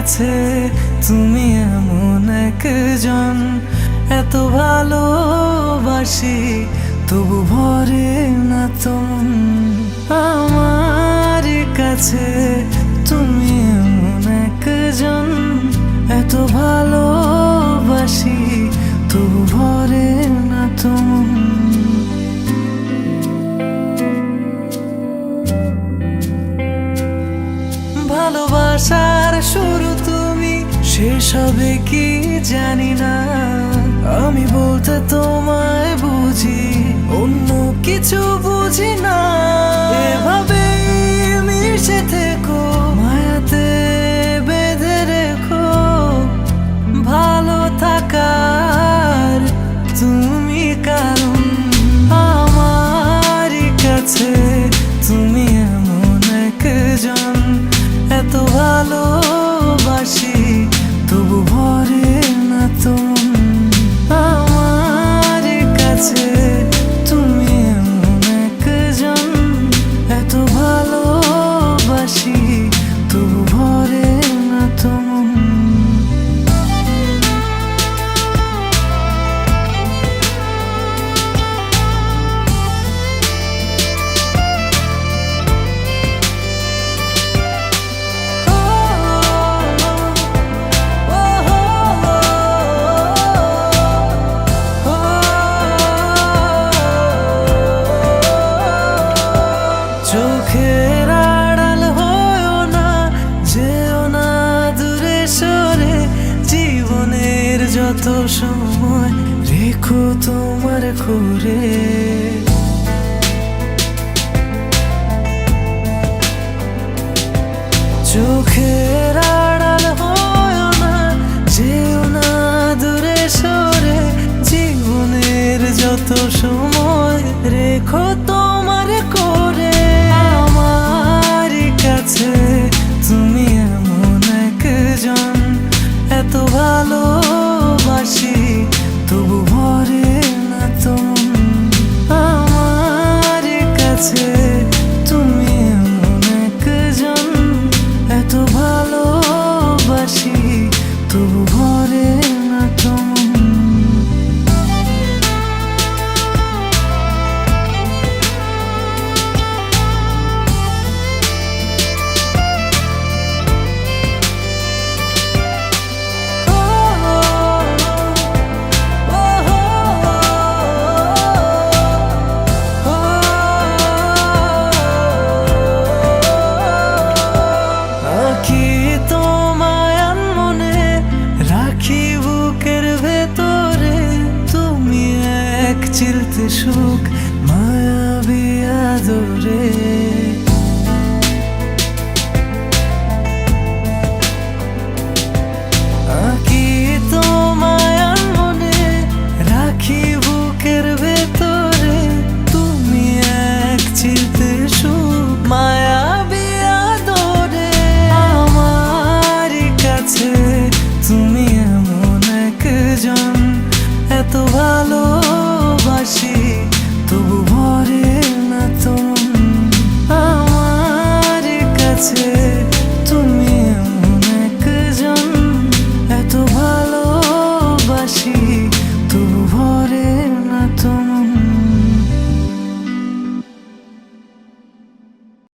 কাছে তুমি এমন একজন, এত ভালোবাসি তবু ভরে না তোমন। আমার কাছে তুমি এমন একজন, এত ভালোবাসি তবু ভরে না তোমন। ভালোবাসার শুরু তুমি, শেষ হবে কি জানি না। আমি বলতে তোমায় বুঝি, অন্য কিছু বুঝি না। এভাবেই মিশে থেকো, মায়াতে বেঁধে রেখো, ভালো থাকার তুমি কারণ। আমার কাছে তুমি এমন একজন, এত ভালোবাসি তবু ভরে না তোমন। আমার কাছে তুমি এমন একজন, এত ভালোবাসি তবু ভরে না তোমন। চোখের আড়াল হয়ো না, যেও না দূরে সরে, জীবনের যত সময় রেখো তোমার করে। চোখের আড়াল হয়ো না, যেও না দূরে সরে, জীবনের যত সময় রেখো তোমার করে। আমার কাছে তুমি এমন একজন, এত ভালোবাসি তবু ভরে না তোমন। আমার কাছে তুমি এমন একজন, এত ভালোবাসি তবু ভরে না তোমন। আঁকি তোমায় মনে, রাখি বুকের ভেতরে, তুমি এক চিলতে সুখ মায়াবী আদরে।